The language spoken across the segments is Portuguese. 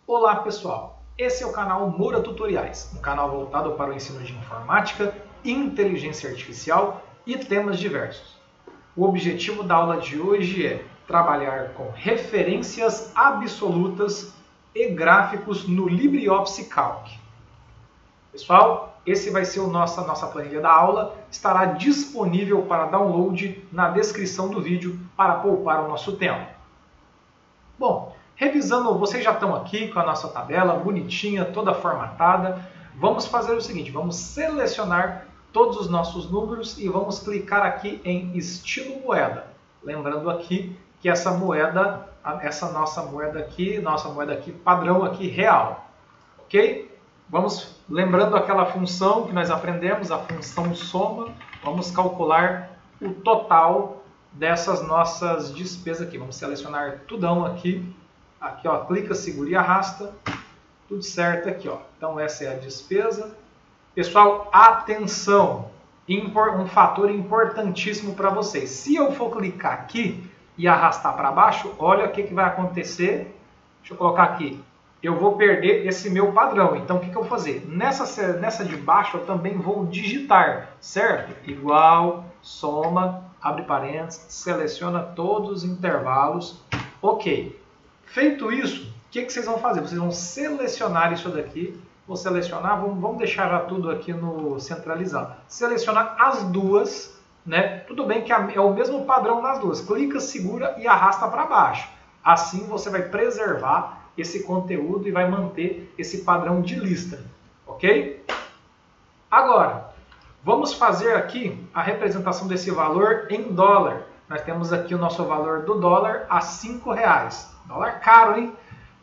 Olá pessoal, esse é o canal Moura Tutoriais, um canal voltado para o ensino de informática, inteligência artificial e temas diversos. O objetivo da aula de hoje é trabalhar com referências absolutas e gráficos no LibreOffice Calc. Pessoal, esse vai ser a nossa planilha da aula, estará disponível para download na descrição do vídeo para poupar o nosso tempo. Bom, revisando, vocês já estão aqui com a nossa tabela bonitinha, toda formatada. Vamos fazer o seguinte, vamos selecionar todos os nossos números e vamos clicar aqui em estilo moeda. Lembrando aqui que essa nossa moeda aqui padrão aqui real, ok? Vamos lembrando aquela função que nós aprendemos, a função soma. Vamos calcular o total dessas nossas despesas aqui. Vamos selecionar tudão aqui. Aqui, ó, clica, segura e arrasta. Tudo certo aqui, ó. Então, essa é a despesa. Pessoal, atenção! Um fator importantíssimo para vocês. Se eu for clicar aqui e arrastar para baixo, olha o que vai acontecer. Deixa eu colocar aqui. Eu vou perder esse meu padrão. Então, o que eu vou fazer? Nessa de baixo, eu também vou digitar, certo? Igual, soma, abre parênteses, seleciona todos os intervalos. Ok. Feito isso, o que vocês vão fazer? Vocês vão selecionar isso daqui. Vou selecionar, vamos deixar já tudo aqui no centralizado. Selecionar as duas, né? Tudo bem que é o mesmo padrão nas duas. Clica, segura e arrasta para baixo. Assim você vai preservar esse conteúdo e vai manter esse padrão de lista, ok? Agora, vamos fazer aqui a representação desse valor em dólar. Nós temos aqui o nosso valor do dólar a R$5. Dólar caro, hein?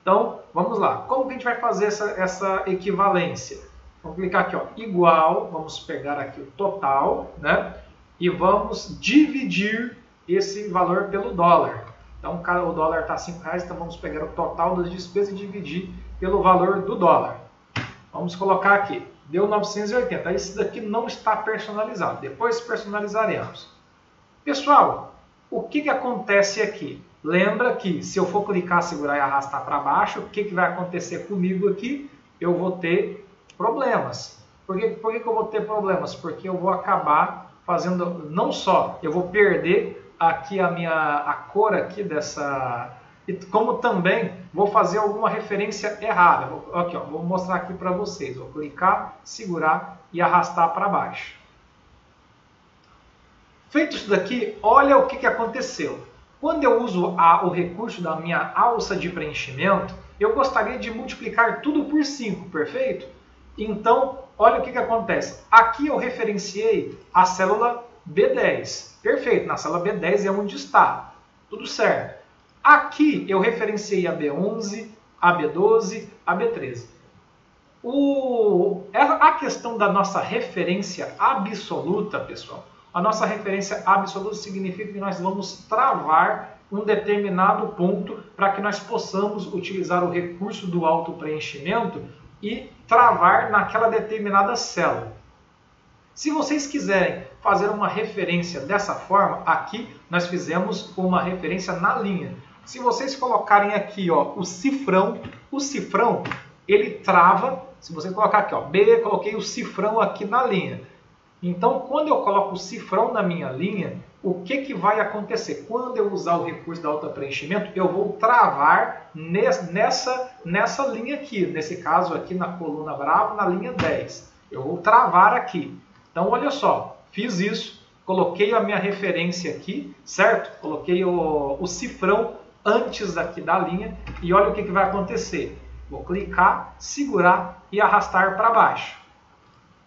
Então, vamos lá. Como que a gente vai fazer essa equivalência? Vamos clicar aqui, ó, igual, vamos pegar aqui o total, né? E vamos dividir esse valor pelo dólar. Então, o dólar está R$5, então vamos pegar o total das despesas e dividir pelo valor do dólar. Vamos colocar aqui, deu 980. Esse daqui não está personalizado, depois personalizaremos. Pessoal, o que acontece aqui? Lembra que se eu for clicar, segurar e arrastar para baixo, o que vai acontecer comigo aqui? Eu vou ter problemas. Por que eu vou ter problemas? Porque eu vou acabar fazendo, não só, eu vou perder aqui a cor aqui dessa, e como também vou fazer alguma referência errada. Aqui, ó, vou mostrar aqui para vocês. Vou clicar, segurar e arrastar para baixo. Feito isso daqui, olha o que aconteceu. Quando eu uso o recurso da minha alça de preenchimento, eu gostaria de multiplicar tudo por 5, perfeito? Então, olha o que acontece. Aqui eu referenciei a célula B10. Perfeito, na célula B10 é onde está. Tudo certo. Aqui eu referenciei a B11, a B12, a B13. A questão da nossa referência absoluta, pessoal, a nossa referência absoluta significa que nós vamos travar um determinado ponto para que nós possamos utilizar o recurso do autopreenchimento e travar naquela determinada célula. Se vocês quiserem fazer uma referência dessa forma, aqui nós fizemos uma referência na linha. Se vocês colocarem aqui, ó, o cifrão ele trava. Se você colocar aqui, ó, B, coloquei o cifrão aqui na linha. Então, quando eu coloco o cifrão na minha linha, o que vai acontecer? Quando eu usar o recurso do autopreenchimento, eu vou travar nessa linha aqui. Nesse caso aqui na coluna Bravo, na linha 10. Eu vou travar aqui. Então, olha só, fiz isso, coloquei a minha referência aqui, certo? Coloquei o cifrão antes aqui da linha e olha o que vai acontecer. Vou clicar, segurar e arrastar para baixo.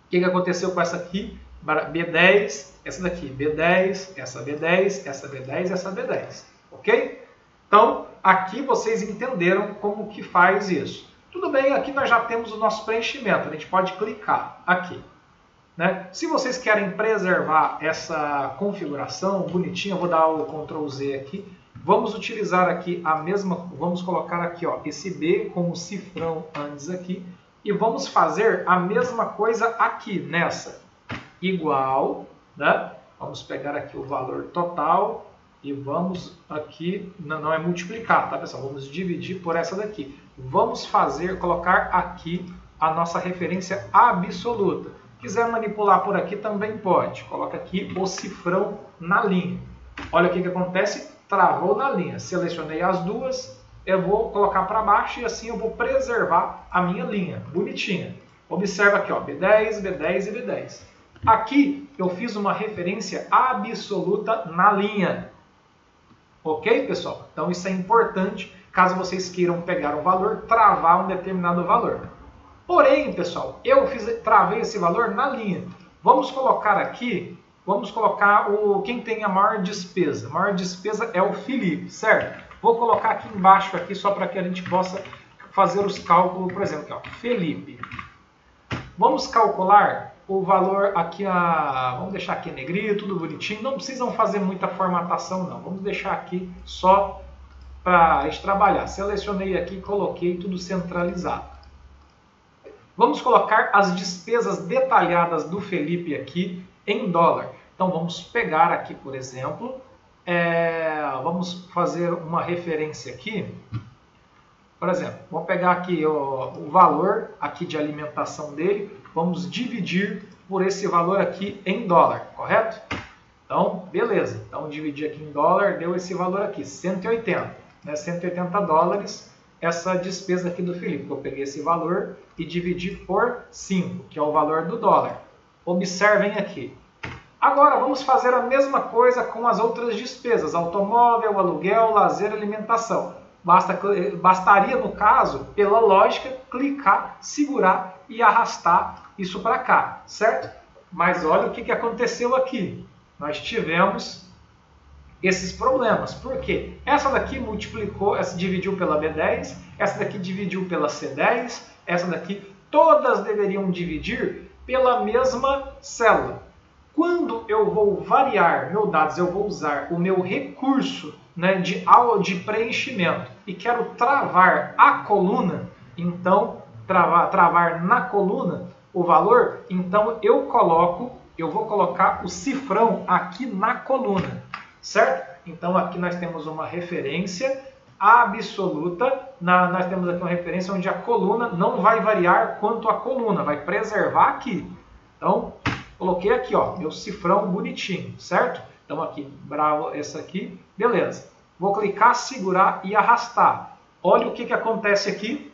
O que aconteceu com essa aqui? B10, essa daqui, B10, essa B10, essa B10, essa B10. Ok? Então, aqui vocês entenderam como que faz isso. Tudo bem, aqui nós já temos o nosso preenchimento. A gente pode clicar aqui. Né? Se vocês querem preservar essa configuração bonitinha, eu vou dar o Ctrl Z aqui. Vamos utilizar aqui a mesma, vamos colocar aqui, ó, esse B como cifrão antes aqui. E vamos fazer a mesma coisa aqui, nessa. Igual, né? Vamos pegar aqui o valor total e vamos aqui, não é multiplicar, tá pessoal? Vamos dividir por essa daqui. vamos colocar aqui a nossa referência absoluta. Quiser manipular por aqui também pode. Coloca aqui o cifrão na linha. Olha o que acontece, travou na linha. Selecionei as duas, eu vou colocar para baixo e assim eu vou preservar a minha linha, bonitinha. Observa aqui, ó, B10, B10 e B10. Aqui eu fiz uma referência absoluta na linha. Ok, pessoal? Então isso é importante caso vocês queiram pegar um valor, travar um determinado valor. Porém, pessoal, travei esse valor na linha. Vamos colocar aqui, quem tem a maior despesa. A maior despesa é o Felipe, certo? Vou colocar aqui embaixo, aqui, só para que a gente possa fazer os cálculos, por exemplo, aqui, ó, Felipe. Vamos calcular o valor aqui, vamos deixar aqui negrito, tudo bonitinho. Não precisam fazer muita formatação, não. Vamos deixar aqui só para a gente trabalhar. Selecionei aqui, coloquei tudo centralizado. Vamos colocar as despesas detalhadas do Felipe aqui em dólar. Então vamos pegar aqui, por exemplo, vamos fazer uma referência aqui. Por exemplo, vamos pegar aqui o valor aqui de alimentação dele, vamos dividir por esse valor aqui em dólar, correto? Então, beleza. Então, dividir aqui em dólar, deu esse valor aqui, 180, né? 180 dólares, essa despesa aqui do Felipe. Eu peguei esse valor e dividi por 5, que é o valor do dólar. Observem aqui. Agora, vamos fazer a mesma coisa com as outras despesas, automóvel, aluguel, lazer, alimentação. Bastaria, no caso, pela lógica, clicar, segurar e arrastar isso para cá, certo? Mas olha o que aconteceu aqui. Nós tivemos esses problemas. Por quê? Essa daqui multiplicou, essa dividiu pela B10, essa daqui dividiu pela C10, essa daqui, todas deveriam dividir pela mesma célula. Quando eu vou variar meus dados, eu vou usar o meu recurso, né, de preenchimento e quero travar a coluna, então travar na coluna o valor, então eu vou colocar o cifrão aqui na coluna, certo? Então aqui nós temos uma referência absoluta, nós temos aqui uma referência onde a coluna não vai variar quanto a coluna, vai preservar aqui. Então, coloquei aqui, ó, meu cifrão bonitinho, certo? Então aqui, bravo, essa aqui, beleza. Vou clicar, segurar e arrastar. Olha o que acontece aqui.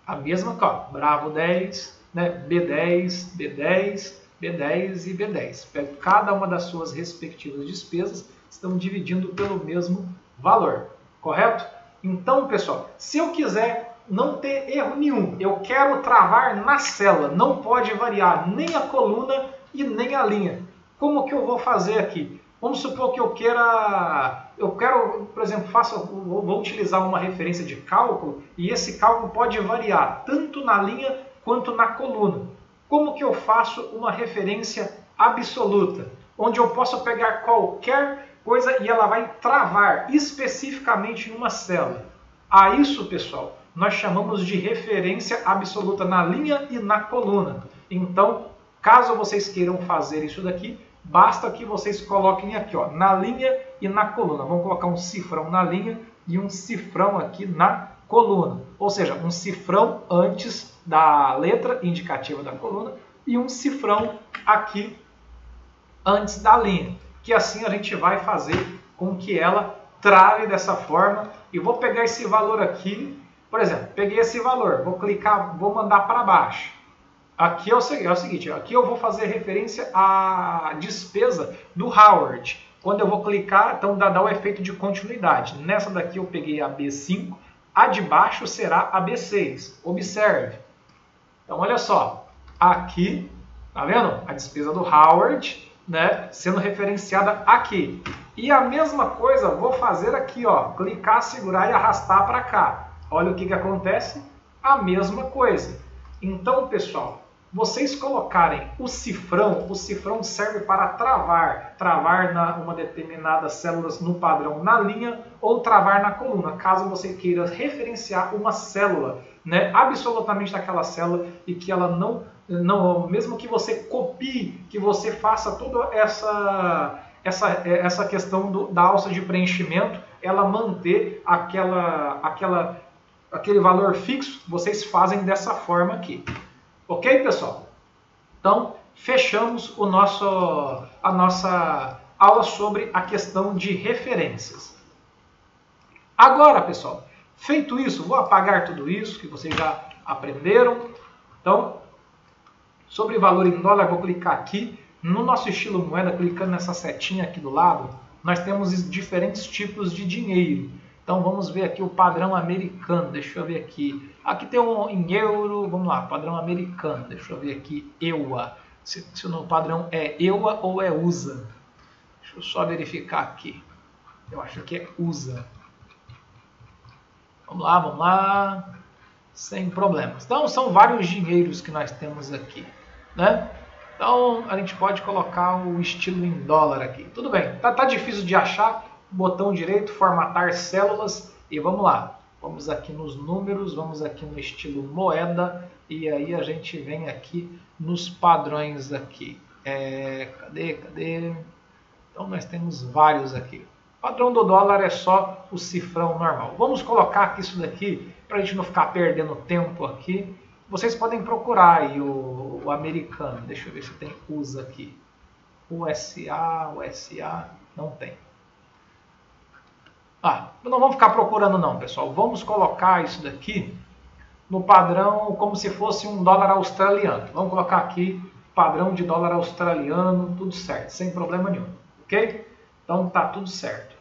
A mesma coisa, bravo 10, né? B10, B10, B10 e B10. Pego cada uma das suas respectivas despesas, estão dividindo pelo mesmo valor, correto? Então, pessoal, se eu quiser não ter erro nenhum, eu quero travar na célula, não pode variar nem a coluna e nem a linha. Como que eu vou fazer aqui? Vamos supor que eu quero, por exemplo, vou utilizar uma referência de cálculo e esse cálculo pode variar tanto na linha quanto na coluna. Como que eu faço uma referência absoluta, onde eu posso pegar qualquer coisa e ela vai travar especificamente em uma célula? A isso, pessoal, nós chamamos de referência absoluta na linha e na coluna. Então, caso vocês queiram fazer isso daqui, basta que vocês coloquem aqui, ó, na linha e na coluna. Vamos colocar um cifrão na linha e um cifrão aqui na coluna. Ou seja, um cifrão antes da letra indicativa da coluna e um cifrão aqui antes da linha. Que assim a gente vai fazer com que ela trave dessa forma. E vou pegar esse valor aqui, por exemplo, peguei esse valor, vou clicar, vou mandar para baixo. Aqui é o seguinte, aqui eu vou fazer referência à despesa do Howard. Quando eu vou clicar, então dá o efeito de continuidade. Nessa daqui eu peguei a B5, a de baixo será a B6. Observe. Então olha só, aqui, tá vendo? A despesa do Howard, né, sendo referenciada aqui. E a mesma coisa vou fazer aqui, ó, clicar, segurar e arrastar para cá. Olha o que acontece, a mesma coisa. Então, pessoal, vocês colocarem o cifrão serve para travar uma determinada célula no padrão na linha ou travar na coluna, caso você queira referenciar uma célula, né, absolutamente daquela célula e que ela não, mesmo que você copie, que você faça toda essa questão da alça de preenchimento, ela manter aquele valor fixo, vocês fazem dessa forma aqui. Ok, pessoal? Então, fechamos a nossa aula sobre a questão de referências. Agora, pessoal, feito isso, vou apagar tudo isso que vocês já aprenderam. Então, sobre valor em dólar, vou clicar aqui. No nosso estilo moeda, clicando nessa setinha aqui do lado, nós temos diferentes tipos de dinheiro. Então, vamos ver aqui o padrão americano. Deixa eu ver aqui. Aqui tem um em euro. Vamos lá, padrão americano. Deixa eu ver aqui, EUA. Se o padrão é EUA ou é USA. Deixa eu só verificar aqui. Eu acho que é USA. Vamos lá, vamos lá. Sem problemas. Então, são vários dinheiros que nós temos aqui, né? Então, a gente pode colocar o estilo em dólar aqui. Tudo bem. Tá difícil de achar. Botão direito, formatar células. E vamos lá. Vamos aqui nos números, vamos aqui no estilo moeda. E aí a gente vem aqui nos padrões aqui. Cadê? Então, nós temos vários aqui. O padrão do dólar é só o cifrão normal. Vamos colocar aqui isso daqui para a gente não ficar perdendo tempo aqui. Vocês podem procurar aí o americano. Deixa eu ver se tem USA aqui. USA, não tem. Não vamos ficar procurando não, pessoal. Vamos colocar isso daqui no padrão como se fosse um dólar australiano. Vamos colocar aqui padrão de dólar australiano, tudo certo, sem problema nenhum. Ok? Então tá tudo certo.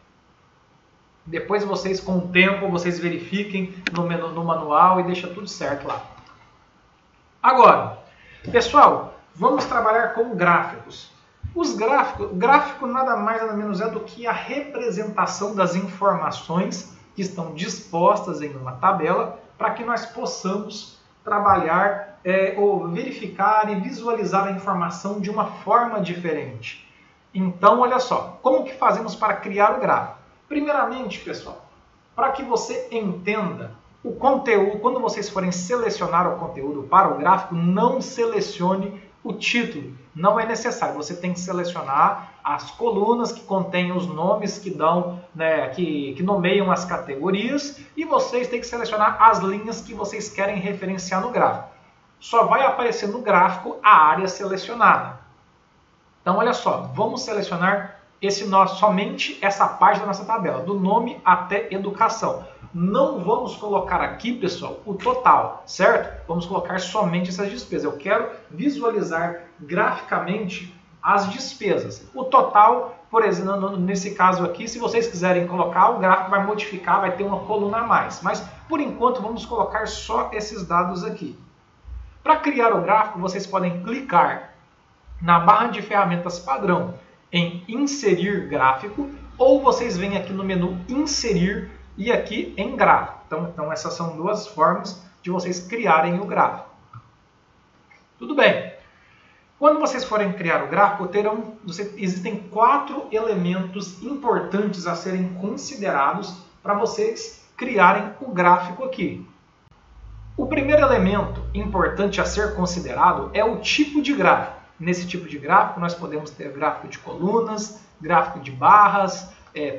Depois vocês, com o tempo, vocês verifiquem no manual e deixa tudo certo lá. Agora, pessoal, vamos trabalhar com gráficos. O gráfico nada mais nada menos é do que a representação das informações que estão dispostas em uma tabela para que nós possamos trabalhar ou verificar e visualizar a informação de uma forma diferente. Então, olha só, como que fazemos para criar o gráfico? Primeiramente, pessoal, para que você entenda o conteúdo, quando vocês forem selecionar o conteúdo para o gráfico, não selecione o título. Não é necessário. Você tem que selecionar as colunas que contêm os nomes que dão, né, que nomeiam as categorias, e vocês têm que selecionar as linhas que vocês querem referenciar no gráfico. Só vai aparecer no gráfico a área selecionada. Então, olha só, vamos selecionar somente essa parte da nossa tabela, do nome até educação. Não vamos colocar aqui, pessoal, o total, certo? Vamos colocar somente essas despesas. Eu quero visualizar graficamente as despesas. O total, por exemplo, nesse caso aqui, se vocês quiserem colocar, o gráfico vai modificar, vai ter uma coluna a mais. Mas, por enquanto, vamos colocar só esses dados aqui. Para criar o gráfico, vocês podem clicar na barra de ferramentas padrão em inserir gráfico, ou vocês vêm aqui no menu inserir e aqui em gráfico. Então essas são duas formas de vocês criarem o gráfico. Tudo bem. Quando vocês forem criar o gráfico, existem 4 elementos importantes a serem considerados para vocês criarem o gráfico aqui. O primeiro elemento importante a ser considerado é o tipo de gráfico. Nesse tipo de gráfico, nós podemos ter gráfico de colunas, gráfico de barras,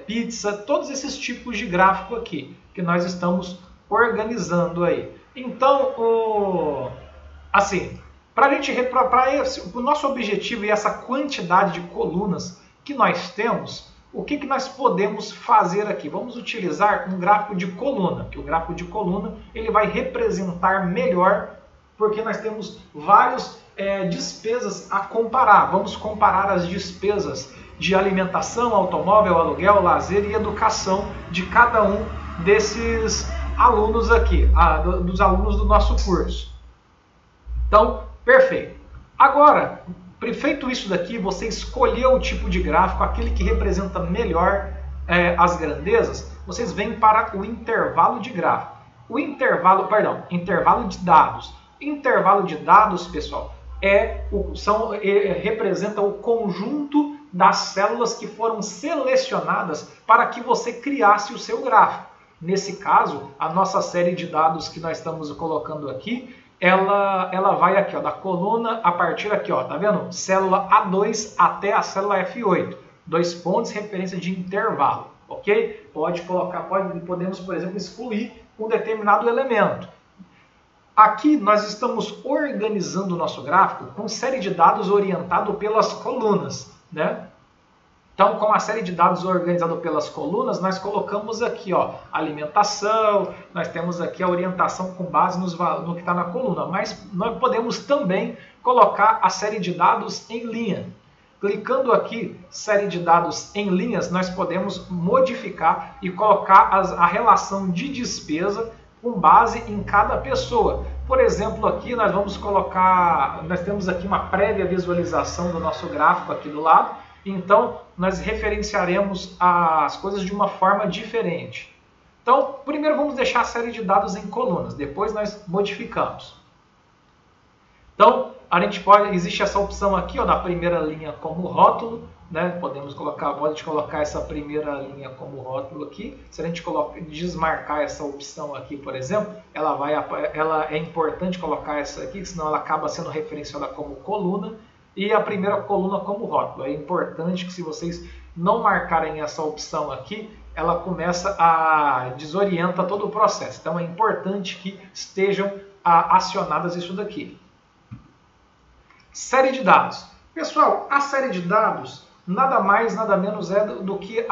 pizza, todos esses tipos de gráfico aqui, que nós estamos organizando aí. Então, para o nosso objetivo e essa quantidade de colunas que nós temos, o que nós podemos fazer aqui? Vamos utilizar um gráfico de coluna, que o gráfico de coluna ele vai representar melhor, porque nós temos várias despesas a comparar. Vamos comparar as despesas de alimentação, automóvel, aluguel, lazer e educação de cada um desses alunos aqui, dos alunos do nosso curso. Então, perfeito. Agora, feito isso daqui, você escolheu o tipo de gráfico, aquele que representa melhor as grandezas, vocês vêm para o intervalo de gráfico. Intervalo de dados. Intervalo de dados, pessoal, representa o conjunto das células que foram selecionadas para que você criasse o seu gráfico. Nesse caso, a nossa série de dados que nós estamos colocando aqui, ela vai aqui, ó, da coluna a partir aqui, ó, tá vendo? Célula A2 até a célula F8. 2 pontos, referência de intervalo, ok? Podemos, por exemplo, excluir um determinado elemento. Aqui nós estamos organizando o nosso gráfico com série de dados orientado pelas colunas, né? Então, com a série de dados organizado pelas colunas, nós colocamos aqui, ó, alimentação, nós temos aqui a orientação com base no que está na coluna, mas nós podemos também colocar a série de dados em linha. Clicando aqui, série de dados em linhas, nós podemos modificar e colocar a relação de despesa com base em cada pessoa. Por exemplo, aqui nós vamos colocar, nós temos aqui uma prévia visualização do nosso gráfico aqui do lado, então nós referenciaremos as coisas de uma forma diferente. Então, primeiro vamos deixar a série de dados em colunas, depois nós modificamos. Então, existe essa opção aqui, ó, da primeira linha como rótulo, né? Pode colocar essa primeira linha como rótulo aqui. Se a gente desmarcar essa opção aqui, por exemplo, ela é importante colocar essa aqui, senão ela acaba sendo referenciada como coluna e a primeira coluna como rótulo. É importante que, se vocês não marcarem essa opção aqui, ela começa a desorienta todo o processo. Então é importante que estejam acionadas isso daqui. Série de dados. Pessoal, a série de dados nada mais, nada menos é do que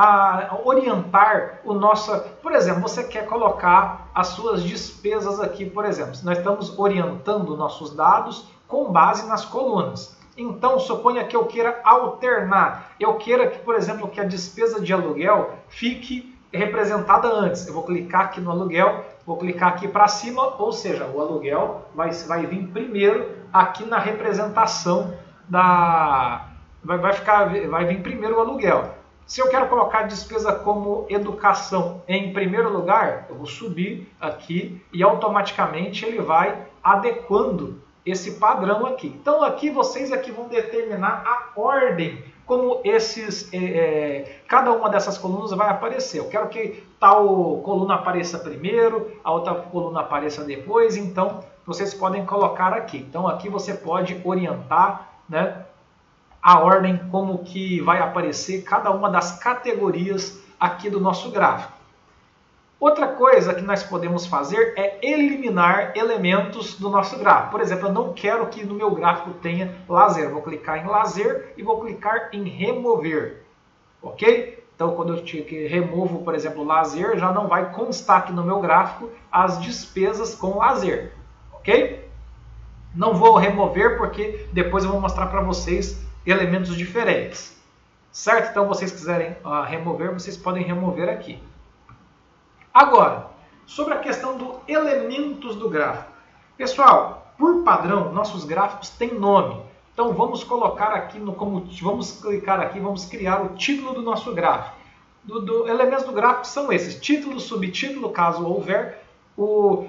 orientar o nosso... Por exemplo, você quer colocar as suas despesas aqui, por exemplo. Nós estamos orientando nossos dados com base nas colunas. Então, suponha que eu queira alternar. Eu queira que, por exemplo, que a despesa de aluguel fique representada antes. Eu vou clicar aqui no aluguel, vou clicar aqui para cima, ou seja, o aluguel vai vir primeiro aqui na representação da... Vai vir primeiro o aluguel. Se eu quero colocar a despesa como educação em primeiro lugar, eu vou subir aqui e automaticamente ele vai adequando esse padrão aqui. Então aqui vocês vão determinar a ordem como cada uma dessas colunas vai aparecer. Eu quero que tal coluna apareça primeiro, a outra coluna apareça depois, então vocês podem colocar aqui. Então aqui você pode orientar, né, a ordem como que vai aparecer cada uma das categorias aqui do nosso gráfico. Outra coisa que nós podemos fazer é eliminar elementos do nosso gráfico. Por exemplo, eu não quero que no meu gráfico tenha lazer. Vou clicar em lazer e vou clicar em remover. Ok? Então, quando eu removo, por exemplo, lazer, já não vai constar aqui no meu gráfico as despesas com lazer. Ok? Não vou remover porque depois eu vou mostrar para vocês elementos diferentes. Certo? Então, vocês quiserem remover, vocês podem remover aqui. Agora, sobre a questão dos elementos do gráfico. Pessoal, por padrão, nossos gráficos têm nome. Então, vamos colocar aqui, vamos clicar aqui, vamos criar o título do nosso gráfico. Elementos do gráfico são esses: título, subtítulo, caso houver.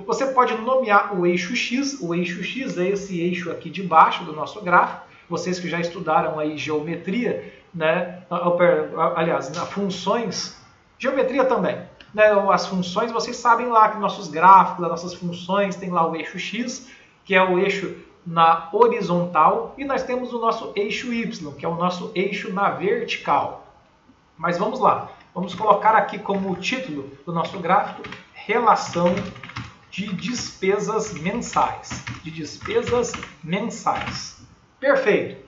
Você pode nomear o eixo X. O eixo X é esse eixo aqui de baixo do nosso gráfico. Vocês que já estudaram aí geometria, né? Aliás, funções, geometria também. As funções, vocês sabem lá que nossos gráficos, as nossas funções, tem lá o eixo X, que é o eixo na horizontal, e nós temos o nosso eixo Y, que é o nosso eixo na vertical. Mas vamos lá, vamos colocar aqui como título do nosso gráfico, relação de despesas mensais. Perfeito.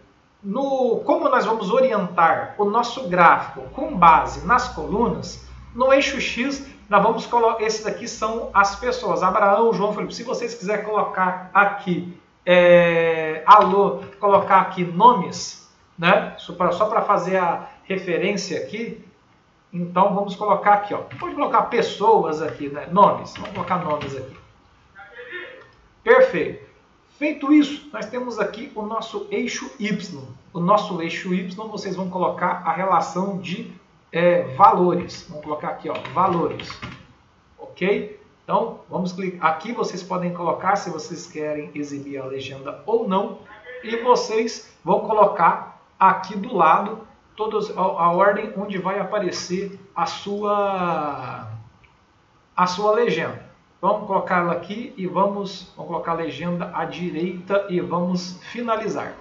Como nós vamos orientar o nosso gráfico com base nas colunas, no eixo X, nós vamos colocar, esses aqui são as pessoas, Abraão, João, Felipe. Se vocês quiserem colocar aqui, colocar aqui nomes, né? Só para fazer a referência aqui, então vamos colocar aqui, ó. Pode colocar pessoas aqui, né? Nomes, vamos colocar nomes aqui. Perfeito. Feito isso, nós temos aqui o nosso eixo Y. O nosso eixo Y, vocês vão colocar a relação de valores. Vamos colocar aqui, ó, valores. Ok? Então, vamos clicar. Aqui vocês podem colocar se vocês querem exibir a legenda ou não. E vocês vão colocar aqui do lado a ordem onde vai aparecer a sua legenda. Vamos colocar ela aqui e vamos colocar a legenda à direita e vamos finalizar.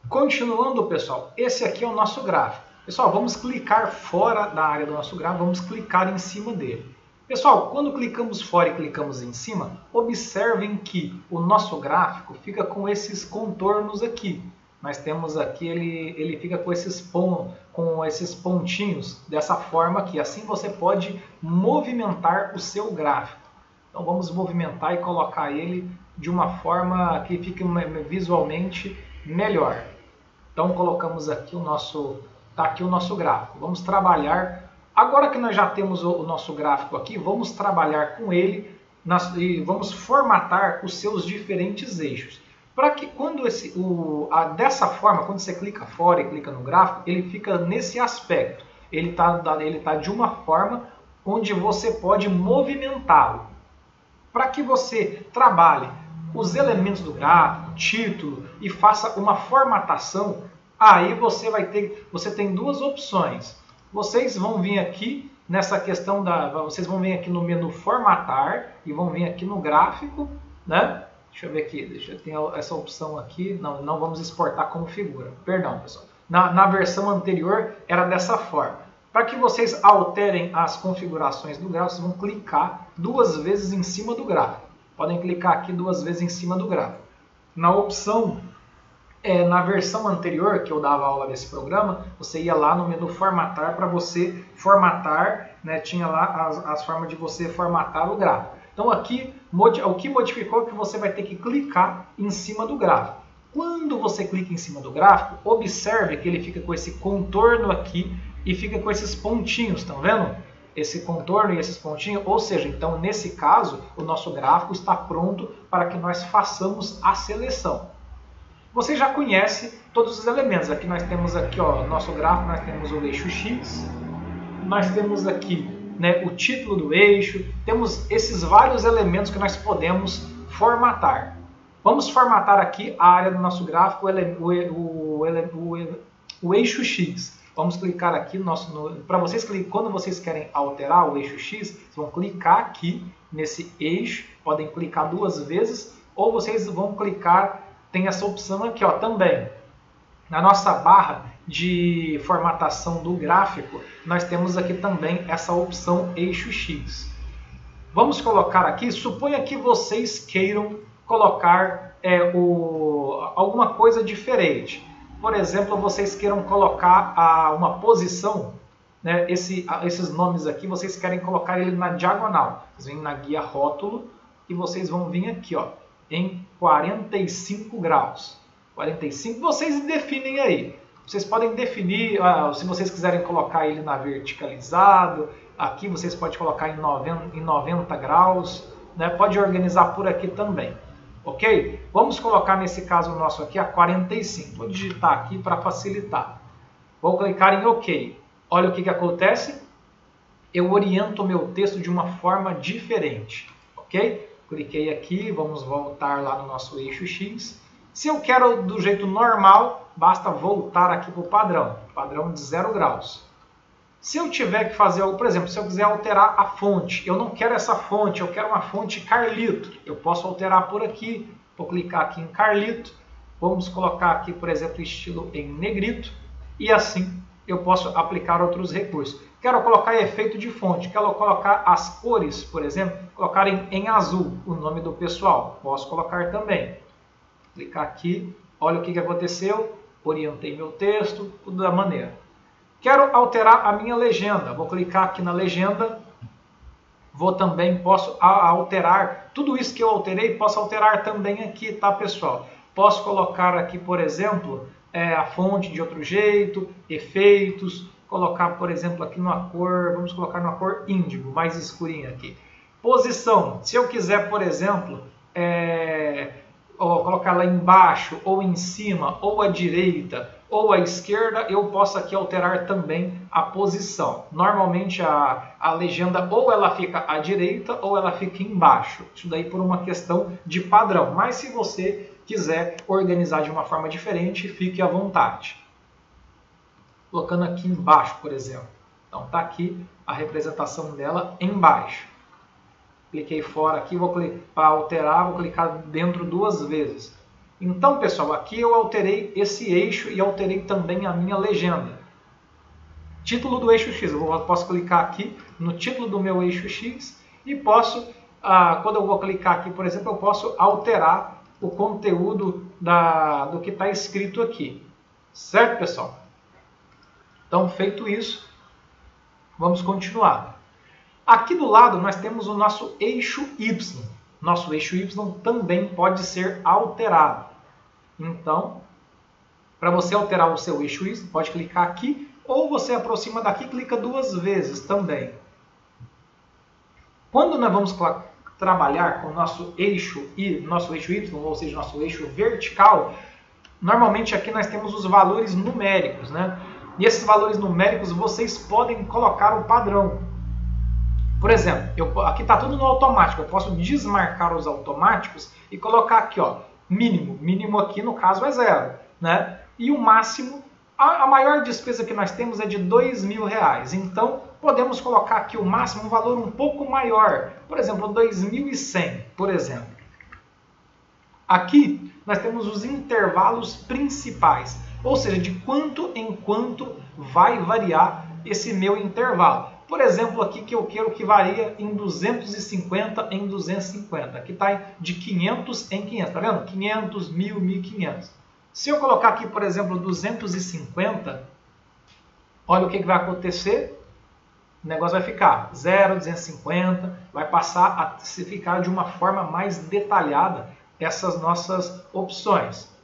Continuando, pessoal, esse aqui é o nosso gráfico. Pessoal, vamos clicar fora da área do nosso gráfico, vamos clicar em cima dele. Pessoal, quando clicamos fora e clicamos em cima, observem que o nosso gráfico fica com esses contornos aqui. Nós temos aqui, ele fica com esses pontinhos dessa forma aqui. Assim você pode movimentar o seu gráfico. Então vamos movimentar e colocar ele de uma forma que fique visualmente melhor. Então colocamos aqui tá aqui o nosso gráfico. Vamos trabalhar. Agora que nós já temos o nosso gráfico aqui, vamos trabalhar com ele e vamos formatar os seus diferentes eixos. Para que dessa forma, quando você clica fora e clica no gráfico, ele fica nesse aspecto. Ele tá de uma forma onde você pode movimentá-lo. Para que você trabalhe os elementos do gráfico, título e faça uma formatação, aí você tem duas opções. Vocês vão vir aqui nessa questão vocês vão vir aqui no menu formatar e vão vir aqui no gráfico, né? Deixa eu ver aqui, tem essa opção aqui, não vamos exportar como figura, perdão pessoal. Na versão anterior era dessa forma. Para que vocês alterem as configurações do gráfico, vocês vão clicar duas vezes em cima do gráfico. Podem clicar aqui duas vezes em cima do gráfico. Na opção na versão anterior, que eu dava aula desse programa, você ia lá no menu formatar para você formatar, né, tinha lá as formas de você formatar o gráfico. Então aqui, o que modificou é que você vai ter que clicar em cima do gráfico. Quando você clica em cima do gráfico, observe que ele fica com esse contorno aqui e fica com esses pontinhos, estão vendo? Esse contorno e esses pontinhos, ou seja, então nesse caso, o nosso gráfico está pronto para que nós façamos a seleção. Você já conhece todos os elementos. Aqui nós temos aqui, ó, nosso gráfico, nós temos o eixo X, nós temos aqui, né, o título do eixo, temos esses vários elementos que nós podemos formatar. Vamos formatar aqui a área do nosso gráfico, o eixo X. Vamos clicar aqui, para vocês, quando vocês querem alterar o eixo X, vocês vão clicar aqui nesse eixo, podem clicar duas vezes, ou vocês vão clicar, tem essa opção aqui, ó, também. Na nossa barra de formatação do gráfico, nós temos aqui também essa opção eixo X. Vamos colocar aqui, suponha que vocês queiram colocar alguma coisa diferente. Por exemplo, vocês queiram colocar uma posição, né, esses nomes aqui, vocês querem colocar ele na diagonal. Vocês vêm na guia rótulo e vocês vão vir aqui, ó, em 45 graus. 45, vocês definem aí. Vocês podem definir, se vocês quiserem colocar ele na verticalizado, aqui vocês podem colocar em 90 graus, né? Pode organizar por aqui também. Ok? Vamos colocar nesse caso nosso aqui a 45. Vou digitar aqui para facilitar. Vou clicar em OK. Olha o que acontece. Eu oriento o meu texto de uma forma diferente. Ok? Cliquei aqui, vamos voltar lá no nosso eixo X. Se eu quero do jeito normal, basta voltar aqui para o padrão de 0 graus. Se eu tiver que fazer algo, por exemplo, se eu quiser alterar a fonte, eu não quero essa fonte, eu quero uma fonte Carlito. Eu posso alterar por aqui, vou clicar aqui em Carlito, vamos colocar aqui, por exemplo, estilo em negrito, e assim eu posso aplicar outros recursos. Quero colocar efeito de fonte, quero colocar as cores, por exemplo, colocar em azul o nome do pessoal, posso colocar também. Clicar aqui, olha o que aconteceu, orientei meu texto, tudo da maneira. Quero alterar a minha legenda, vou clicar aqui na legenda, posso alterar, tudo isso que eu alterei, posso alterar também aqui, tá pessoal? Posso colocar aqui, por exemplo, a fonte de outro jeito, efeitos, colocar, por exemplo, aqui numa cor, vamos colocar numa cor índigo, mais escurinha aqui. Posição, se eu quiser, por exemplo, colocar lá embaixo, ou em cima, ou à direita, ou à esquerda, eu posso aqui alterar também a posição. Normalmente a legenda ou ela fica à direita ou ela fica embaixo. Isso daí por uma questão de padrão. Mas se você quiser organizar de uma forma diferente, fique à vontade. Colocando aqui embaixo, por exemplo. Então está aqui a representação dela embaixo. Cliquei fora aqui, para alterar, vou clicar dentro duas vezes. Então, pessoal, aqui eu alterei esse eixo e alterei também a minha legenda. Título do eixo X, eu posso clicar aqui no título do meu eixo X e posso, quando eu vou clicar aqui, por exemplo, eu posso alterar o conteúdo do que está escrito aqui. Certo, pessoal? Então, feito isso, vamos continuar. Aqui do lado nós temos o nosso eixo Y. Nosso eixo Y também pode ser alterado. Então, para você alterar o seu eixo Y, pode clicar aqui, ou você aproxima daqui e clica 2 vezes também. Quando nós vamos trabalhar com o nosso eixo Y, ou seja, nosso eixo vertical, normalmente aqui nós temos os valores numéricos, né? E esses valores numéricos vocês podem colocar o padrão. Por exemplo, aqui está tudo no automático, eu posso desmarcar os automáticos e colocar aqui, ó, mínimo. Mínimo aqui no caso é 0, né? E o máximo, a maior despesa que nós temos é de R$2.000. Então, podemos colocar aqui o máximo, um valor um pouco maior. Por exemplo, 2.100, por exemplo. Aqui, nós temos os intervalos principais. Ou seja, de quanto em quanto vai variar esse meu intervalo. Por exemplo, aqui que eu quero que varia em 250 em 250. Aqui está de 500 em 500. Está vendo? 500, 1.000, 1.500. Se eu colocar aqui, por exemplo, 250, olha o que vai acontecer. O negócio vai ficar 0, 250, vai passar a se ficar de uma forma mais detalhada essas nossas opções.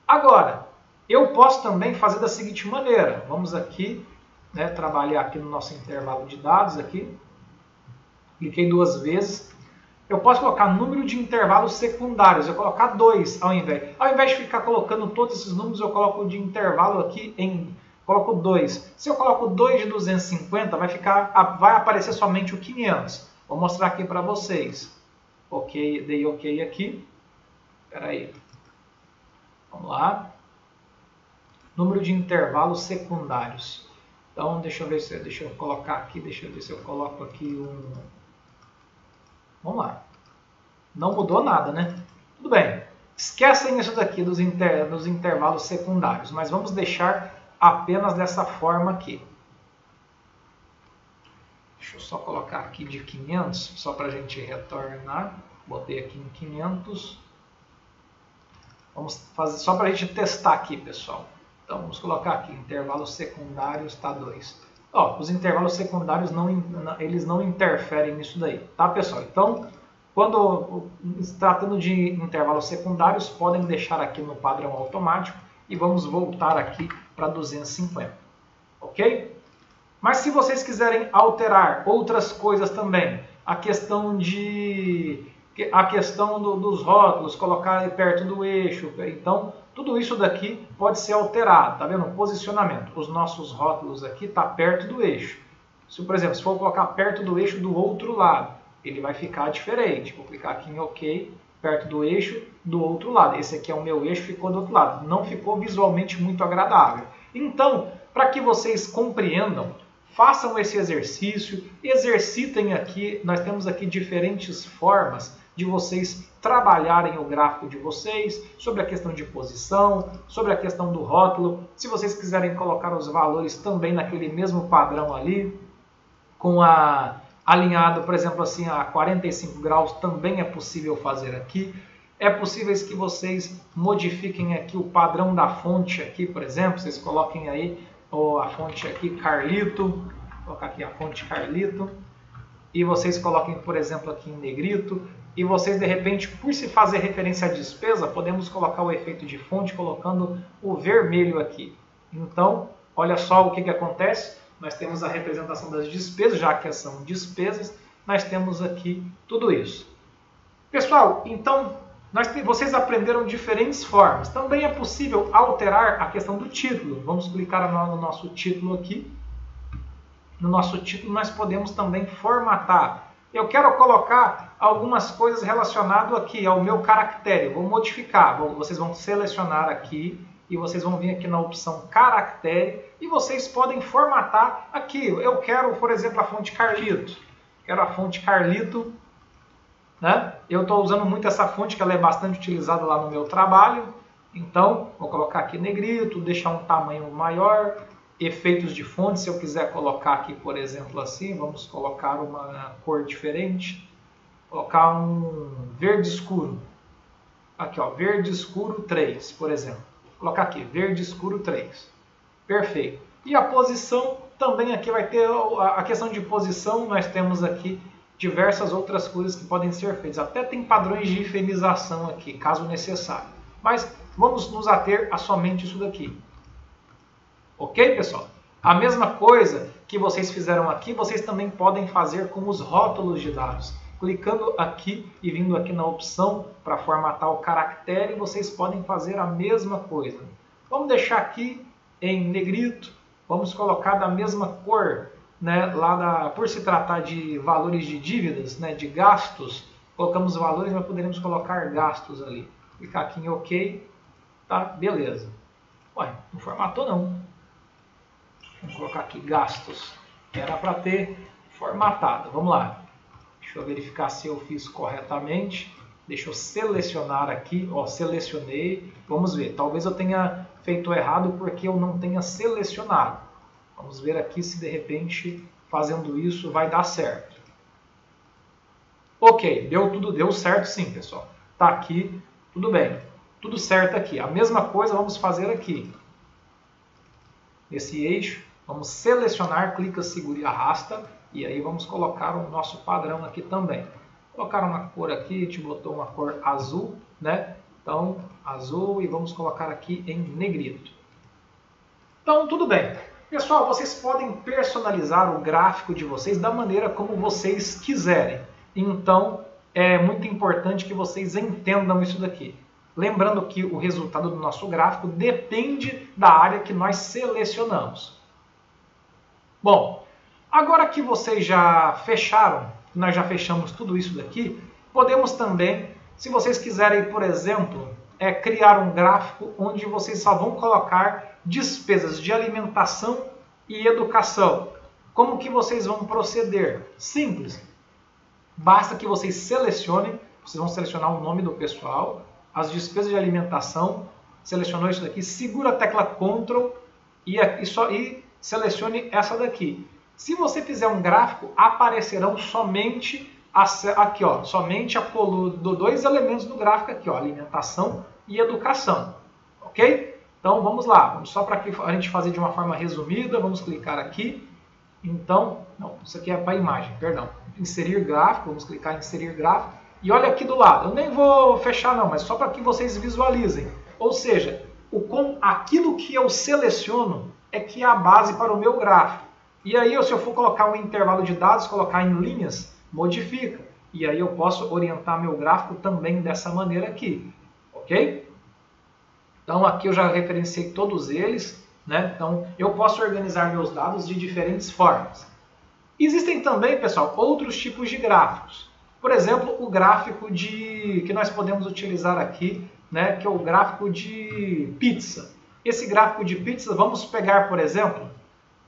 Agora, eu posso também fazer da seguinte maneira. Vamos aqui, né, trabalhar aqui no nosso intervalo de dados. Aqui. Cliquei 2 vezes. Eu posso colocar número de intervalos secundários. Eu vou colocar 2 ao invés. Ao invés de ficar colocando todos esses números, eu coloco de intervalo aqui coloco 2. Se eu coloco 2 de 250, vai aparecer somente o 500. Vou mostrar aqui para vocês. Ok, dei ok aqui. Espera aí. Vamos lá. Número de intervalos secundários. Então, deixa eu colocar aqui, deixa eu ver se eu coloco aqui um... Vamos lá. Não mudou nada, né? Tudo bem. Esquecem isso daqui dos intervalos secundários, mas vamos deixar apenas dessa forma aqui. Deixa eu só colocar aqui de 500, só para a gente retornar. Botei aqui em 500. Vamos fazer só para a gente testar aqui, pessoal. Então, vamos colocar aqui, intervalos secundários, tá 2. Ó, os intervalos secundários eles não interferem nisso daí, tá, pessoal? Então, quando se tratando de intervalos secundários, podem deixar aqui no padrão automático e vamos voltar aqui para 250, ok? Mas se vocês quiserem alterar outras coisas também, a questão dos rótulos, colocar perto do eixo, então tudo isso daqui pode ser alterado, tá vendo? O posicionamento, os nossos rótulos aqui está perto do eixo. Se, por exemplo, se for colocar perto do eixo do outro lado, ele vai ficar diferente. Vou clicar aqui em OK, perto do eixo do outro lado. Esse aqui é o meu eixo, ficou do outro lado. Não ficou visualmente muito agradável. Então, para que vocês compreendam, façam esse exercício, exercitem aqui. Nós temos aqui diferentes formas de vocês trabalharem o gráfico de vocês, sobre a questão de posição, sobre a questão do rótulo. Se vocês quiserem colocar os valores também naquele mesmo padrão ali, alinhado, por exemplo, assim, a 45 graus, também é possível fazer aqui. É possível que vocês modifiquem aqui o padrão da fonte aqui, por exemplo, vocês coloquem aí a fonte aqui Carlito, vou colocar aqui a fonte Carlito, e vocês coloquem, por exemplo, aqui em negrito. E vocês, de repente, por se fazer referência à despesa, podemos colocar o efeito de fonte colocando o vermelho aqui. Então, olha só o que acontece. Nós temos a representação das despesas, já que são despesas. Nós temos aqui tudo isso. Pessoal, então, vocês aprenderam diferentes formas. Também é possível alterar a questão do título. Vamos clicar no nosso título aqui. No nosso título, nós podemos também formatar. Eu quero colocar algumas coisas relacionadas aqui ao meu caractere. Vou modificar. Vocês vão selecionar aqui e vocês vão vir aqui na opção caractere e vocês podem formatar aqui. Eu quero, por exemplo, a fonte Carlito. Quero a fonte Carlito, né? Eu estou usando muito essa fonte, que ela é bastante utilizada lá no meu trabalho. Então, vou colocar aqui negrito, deixar um tamanho maior. efeitos de fonte, se eu quiser colocar aqui, por exemplo, assim, vamos colocar uma cor diferente, colocar um verde escuro. Aqui, ó, verde escuro 3, por exemplo. Vou colocar aqui, verde escuro 3. Perfeito. E a posição, também aqui vai ter a questão de posição, nós temos aqui diversas outras coisas que podem ser feitas. Até tem padrões de higienização aqui, caso necessário. Mas vamos nos ater a somente isso daqui. Ok, pessoal? A mesma coisa que vocês fizeram aqui, vocês também podem fazer com os rótulos de dados. Clicando aqui e vindo aqui na opção para formatar o caractere, vocês podem fazer a mesma coisa. Vamos deixar aqui em negrito, vamos colocar da mesma cor, né, por se tratar de valores de dívidas, né, de gastos, colocamos valores, mas poderemos colocar gastos ali. Clicar aqui em OK, tá? Beleza. Ué, não formatou não. Vamos colocar aqui gastos. Era para ter formatado. Vamos lá. Deixa eu verificar se eu fiz corretamente. Deixa eu selecionar aqui. Ó, selecionei. Vamos ver. Talvez eu tenha feito errado porque eu não tenha selecionado. Vamos ver aqui se de repente fazendo isso vai dar certo. Ok, deu certo sim, pessoal. Tá aqui, tudo bem. Tudo certo aqui. A mesma coisa vamos fazer aqui. Nesse eixo, vamos selecionar, clica, segura e arrasta. E aí vamos colocar o nosso padrão aqui também. Colocar uma cor aqui, a gente botou uma cor azul, né? Então, azul e vamos colocar aqui em negrito. Então, tudo bem. Pessoal, vocês podem personalizar o gráfico de vocês da maneira como vocês quiserem. Então, é muito importante que vocês entendam isso daqui. Lembrando que o resultado do nosso gráfico depende da área que nós selecionamos. Bom, agora que vocês já fecharam, nós já fechamos tudo isso daqui, podemos também, se vocês quiserem, por exemplo, criar um gráfico onde vocês só vão colocar despesas de alimentação e educação. Como que vocês vão proceder? Simples. Basta que vocês selecionem, vocês vão selecionar o nome do pessoal, as despesas de alimentação, selecionou isso daqui, segura a tecla Ctrl e selecione essa daqui. Se você fizer um gráfico, aparecerão somente aqui, ó, somente a coluna, dois elementos do gráfico aqui, ó, alimentação e educação, ok? Então vamos lá, vamos só para a gente fazer de uma forma resumida, vamos clicar aqui. Então, não, isso aqui é para a imagem, perdão. Inserir gráfico, vamos clicar em inserir gráfico. E olha aqui do lado, eu nem vou fechar não, mas só para que vocês visualizem. Ou seja, aquilo que eu seleciono é que é a base para o meu gráfico. E aí, se eu for colocar um intervalo de dados, colocar em linhas, modifica. E aí eu posso orientar meu gráfico também dessa maneira aqui, ok? Então aqui eu já referenciei todos eles, né? Então eu posso organizar meus dados de diferentes formas. Existem também, pessoal, outros tipos de gráficos. Por exemplo, o gráfico que nós podemos utilizar aqui, né? Que é o gráfico de pizza. Esse gráfico de pizza, vamos pegar, por exemplo,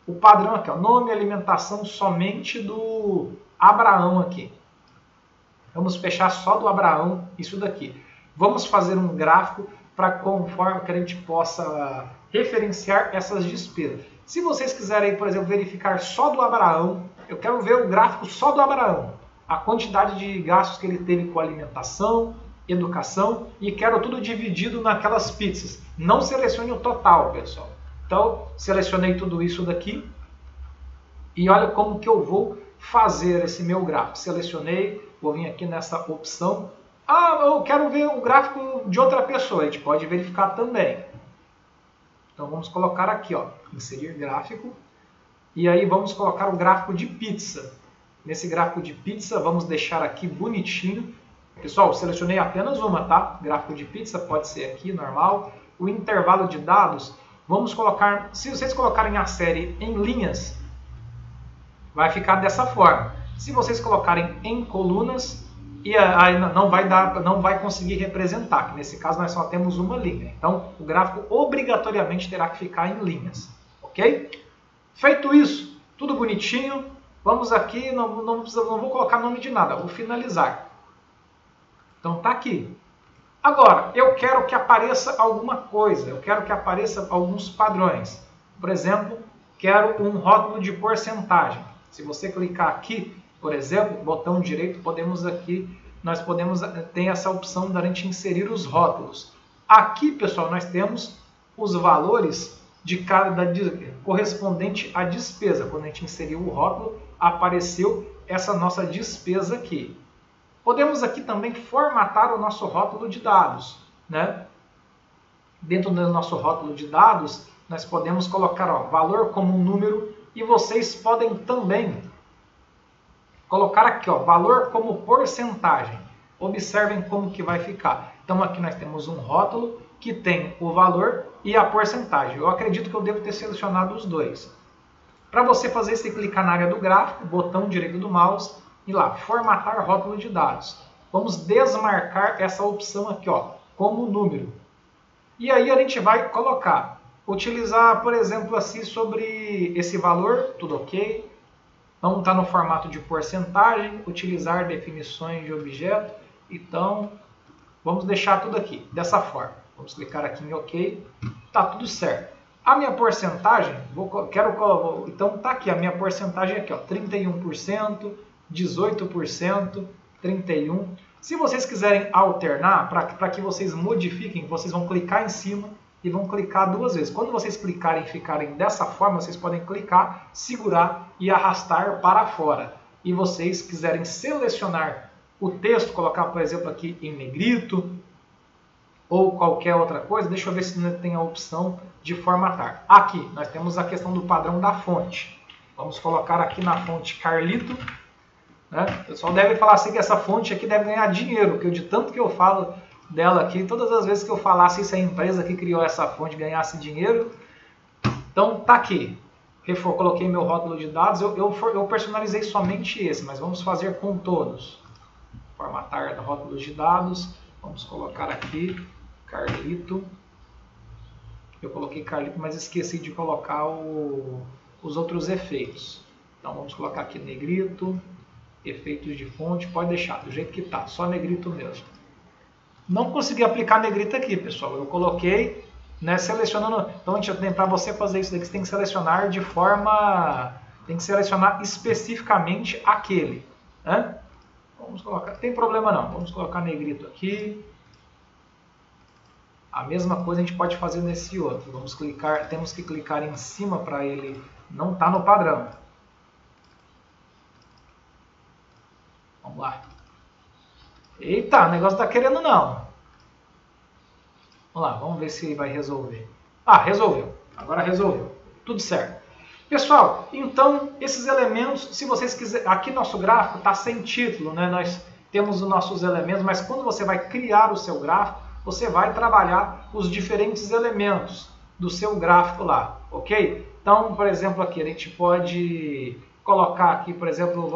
o padrão aqui, ó, nome e alimentação somente do Abraão aqui. Vamos fechar só do Abraão isso daqui. Vamos fazer um gráfico para conforme que a gente possa referenciar essas despesas. Se vocês quiserem, por exemplo, verificar só do Abraão, eu quero ver o gráfico só do Abraão, a quantidade de gastos que ele teve com alimentação, educação, e quero tudo dividido naquelas pizzas. Não selecione o total, pessoal. Então, selecionei tudo isso daqui e olha como que eu vou fazer esse meu gráfico. Selecionei, vou vir aqui nessa opção. Ah, eu quero ver o gráfico de outra pessoa. A gente pode verificar também. Então, vamos colocar aqui, ó, inserir gráfico. E aí, vamos colocar o gráfico de pizza. Nesse gráfico de pizza, vamos deixar aqui bonitinho. Pessoal, selecionei apenas uma, tá? Gráfico de pizza pode ser aqui, normal. O intervalo de dados, vamos colocar... Se vocês colocarem a série em linhas, vai ficar dessa forma. Se vocês colocarem em colunas, aí não vai conseguir representar, que nesse caso nós só temos uma linha. Então, o gráfico obrigatoriamente terá que ficar em linhas, ok? Feito isso, tudo bonitinho, vamos aqui, não vou colocar nome de nada, vou finalizar. Então, tá aqui. Agora, eu quero que apareça alguma coisa, eu quero que apareça alguns padrões. Por exemplo, quero um rótulo de porcentagem. Se você clicar aqui, por exemplo, botão direito, nós podemos ter essa opção da gente inserir os rótulos. Aqui, pessoal, nós temos os valores de correspondente à despesa. Quando a gente inseriu o rótulo, apareceu essa nossa despesa aqui. Podemos aqui também formatar o nosso rótulo de dados, né? Dentro do nosso rótulo de dados, nós podemos colocar valor como um número e vocês podem também colocar aqui valor como porcentagem. Observem como que vai ficar. Então aqui nós temos um rótulo que tem o valor e a porcentagem. Eu acredito que eu devo ter selecionado os dois. Para você fazer isso, você clicar na área do gráfico, botão direito do mouse e lá, formatar rótulo de dados. Vamos desmarcar essa opção aqui, como número. E aí a gente vai colocar, utilizar, por exemplo, assim sobre esse valor, tudo ok. Vamos estar no formato de porcentagem, utilizar definições de objeto. Então, vamos deixar tudo aqui, dessa forma. Vamos clicar aqui em OK. Tá tudo certo. A minha porcentagem, então tá aqui, a minha porcentagem aqui, 31%, 18%, 31%. Se vocês quiserem alternar, para que vocês modifiquem, vocês vão clicar em cima e vão clicar duas vezes. Quando vocês clicarem e ficarem dessa forma, vocês podem clicar, segurar e arrastar para fora. E vocês quiserem selecionar o texto, colocar, por exemplo, aqui em negrito ou qualquer outra coisa, deixa eu ver se tem a opção de formatar. Aqui, nós temos a questão do padrão da fonte. Vamos colocar aqui na fonte Carlito. Né? O pessoal deve falar assim que essa fonte aqui deve ganhar dinheiro, porque de tanto que eu falo dela aqui, todas as vezes que eu falasse se a empresa que criou essa fonte ganhasse dinheiro. Então tá aqui. Coloquei meu rótulo de dados, eu personalizei somente esse, mas vamos fazer com todos. Formatar rótulos de dados, vamos colocar aqui Carlito. Eu coloquei Carlito, mas esqueci de colocar os outros efeitos. Então vamos colocar aqui negrito, efeitos de fonte, pode deixar do jeito que tá, só negrito mesmo. Não consegui aplicar negrito aqui, pessoal. Eu coloquei, né, selecionando. Então, para você fazer isso daqui, você tem que selecionar de forma, tem que selecionar especificamente aquele, né? Vamos colocar, tem problema não. Vamos colocar negrito aqui. A mesma coisa a gente pode fazer nesse outro. Vamos clicar, temos que clicar em cima para ele não estar no padrão. Vamos lá. Eita, o negócio tá querendo não. Vamos lá, vamos ver se vai resolver. Ah, resolveu. Agora resolveu. Tudo certo. Pessoal, então, esses elementos, se vocês quiserem... Aqui nosso gráfico está sem título, né? Nós temos os nossos elementos, mas quando você vai criar o seu gráfico, você vai trabalhar os diferentes elementos do seu gráfico lá, ok? Então, por exemplo, aqui a gente pode colocar aqui, por exemplo,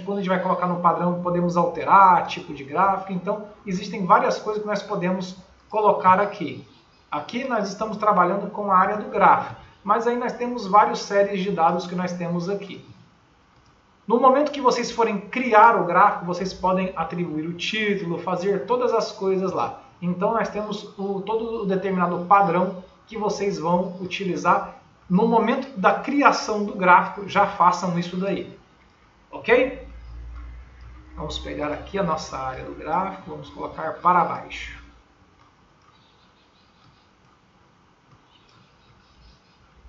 quando a gente vai colocar no padrão, podemos alterar tipo de gráfico. Então, existem várias coisas que nós podemos colocar aqui. Aqui nós estamos trabalhando com a área do gráfico, mas aí nós temos várias séries de dados que nós temos aqui. No momento que vocês forem criar o gráfico, vocês podem atribuir o título, fazer todas as coisas lá. Então, nós temos todo o determinado padrão que vocês vão utilizar. No momento da criação do gráfico, já façam isso daí. Ok? Vamos pegar aqui a nossa área do gráfico, vamos colocar para baixo.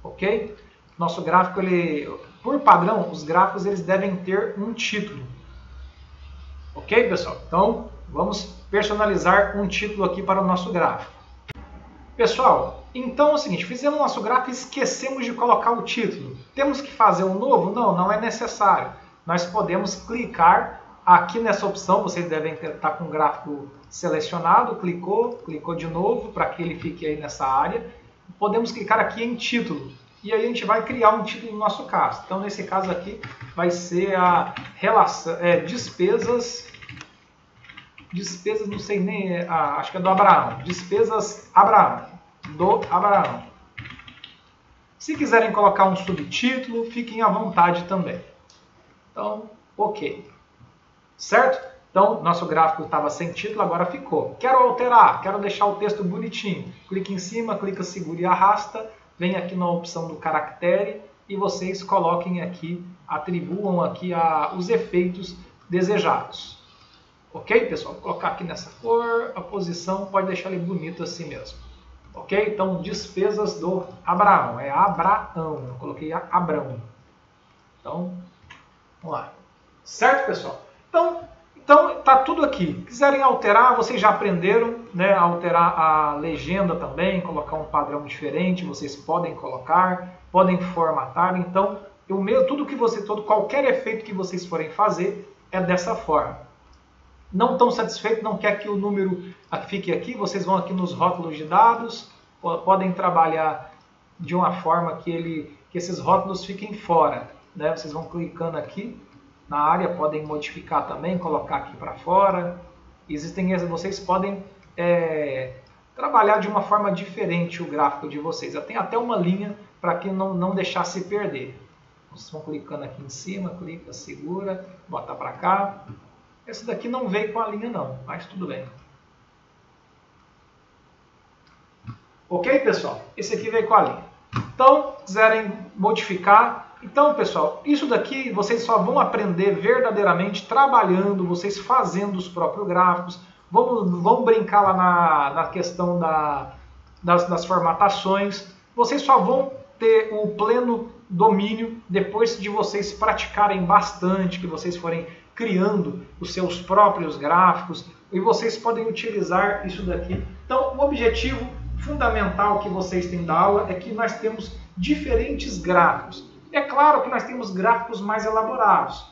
Ok? Nosso gráfico, por padrão, os gráficos eles devem ter um título. Ok, pessoal? Então, vamos personalizar um título aqui para o nosso gráfico. Pessoal, então é o seguinte, fizemos o nosso gráfico e esquecemos de colocar o título. Temos que fazer um novo? Não, não é necessário. Nós podemos clicar aqui nessa opção, vocês devem estar com o gráfico selecionado, clicou de novo para que ele fique aí nessa área. Podemos clicar aqui em título e aí a gente vai criar um título no nosso caso. Então nesse caso aqui vai ser a relação, despesas, não sei nem, acho que é do Abraão, despesas do Abraão. Se quiserem colocar um subtítulo, fiquem à vontade também. Então, ok. Certo? Então, nosso gráfico estava sem título, agora ficou. Quero alterar, quero deixar o texto bonitinho. Clique em cima, clica, segura e arrasta. Vem aqui na opção do caractere e vocês coloquem aqui, atribuam aqui os efeitos desejados. Ok, pessoal? Vou colocar aqui nessa cor, a posição, pode deixar ele bonito assim mesmo. Ok? Então, despesas do Abraão. É Abraão, eu coloquei Abrão. Então, vamos lá. Certo, pessoal? Então tá tudo aqui. Quiserem alterar, vocês já aprenderam, né? Alterar a legenda também, colocar um padrão diferente, vocês podem colocar, podem formatar. Então, qualquer efeito que vocês forem fazer é dessa forma. Não estão satisfeitos, não quer que o número fique aqui, vocês vão aqui nos rótulos de dados, podem trabalhar de uma forma que esses rótulos fiquem fora, né? Vocês vão clicando aqui na área, podem modificar também, colocar aqui para fora. Vocês podem trabalhar de uma forma diferente o gráfico de vocês. Tem até uma linha para que não deixar se perder. Vocês vão clicando aqui em cima, clica, segura, bota para cá. Esse daqui não veio com a linha não, mas tudo bem. Ok, pessoal? Esse aqui veio com a linha. Então, quiserem modificar. Então, pessoal, isso daqui vocês só vão aprender verdadeiramente trabalhando, vocês fazendo os próprios gráficos. Vamos brincar lá na questão das formatações. Vocês só vão ter o pleno domínio depois de vocês praticarem bastante, que vocês forem criando os seus próprios gráficos, e vocês podem utilizar isso daqui. Então, o objetivo fundamental que vocês têm da aula é que nós temos diferentes gráficos. É claro que nós temos gráficos mais elaborados,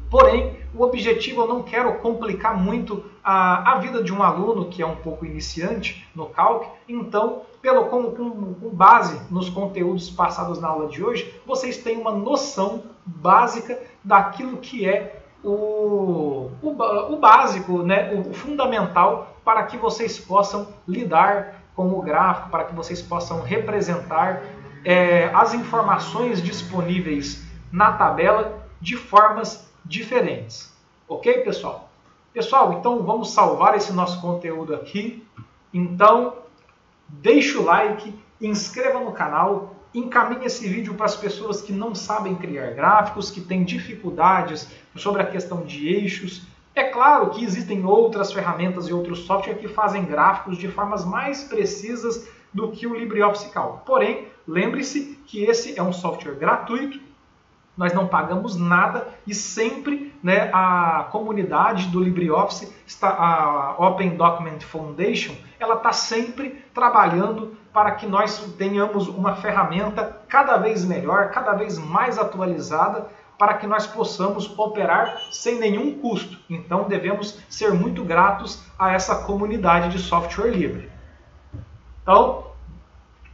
porém, o objetivo, eu não quero complicar muito a vida de um aluno que é um pouco iniciante no Calc. Então, com base nos conteúdos passados na aula de hoje, vocês têm uma noção básica daquilo que é o básico, né, o fundamental para que vocês possam lidar com o gráfico, para que vocês possam representar as informações disponíveis na tabela de formas diferentes. Ok, pessoal? Pessoal, então vamos salvar esse nosso conteúdo aqui. Então, deixe o like, inscreva no canal, encaminhe esse vídeo para as pessoas que não sabem criar gráficos, que têm dificuldades sobre a questão de eixos. É claro que existem outras ferramentas e outros softwares que fazem gráficos de formas mais precisas do que o LibreOffice Calc. Porém, lembre-se que esse é um software gratuito, nós não pagamos nada e sempre, né, a comunidade do LibreOffice, a Open Document Foundation, ela está sempre trabalhando para que nós tenhamos uma ferramenta cada vez melhor, cada vez mais atualizada, para que nós possamos operar sem nenhum custo. Então devemos ser muito gratos a essa comunidade de software livre. Então,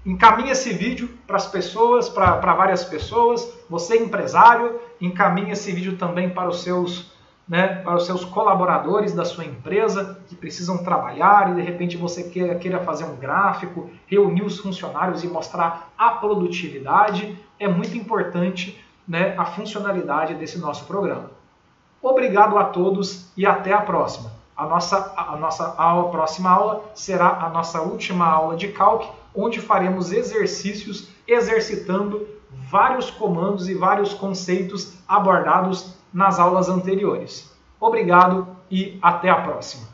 encaminhe esse vídeo para as pessoas, para várias pessoas. Você, empresário, encaminhe esse vídeo também para os seus colaboradores da sua empresa que precisam trabalhar e de repente você queira fazer um gráfico, reunir os funcionários e mostrar a produtividade. É muito importante, né, a funcionalidade desse nosso programa. Obrigado a todos e até a próxima. A nossa próxima aula será a nossa última aula de Calc, onde faremos exercícios exercitando vários comandos e vários conceitos abordados nas aulas anteriores. Obrigado e até a próxima.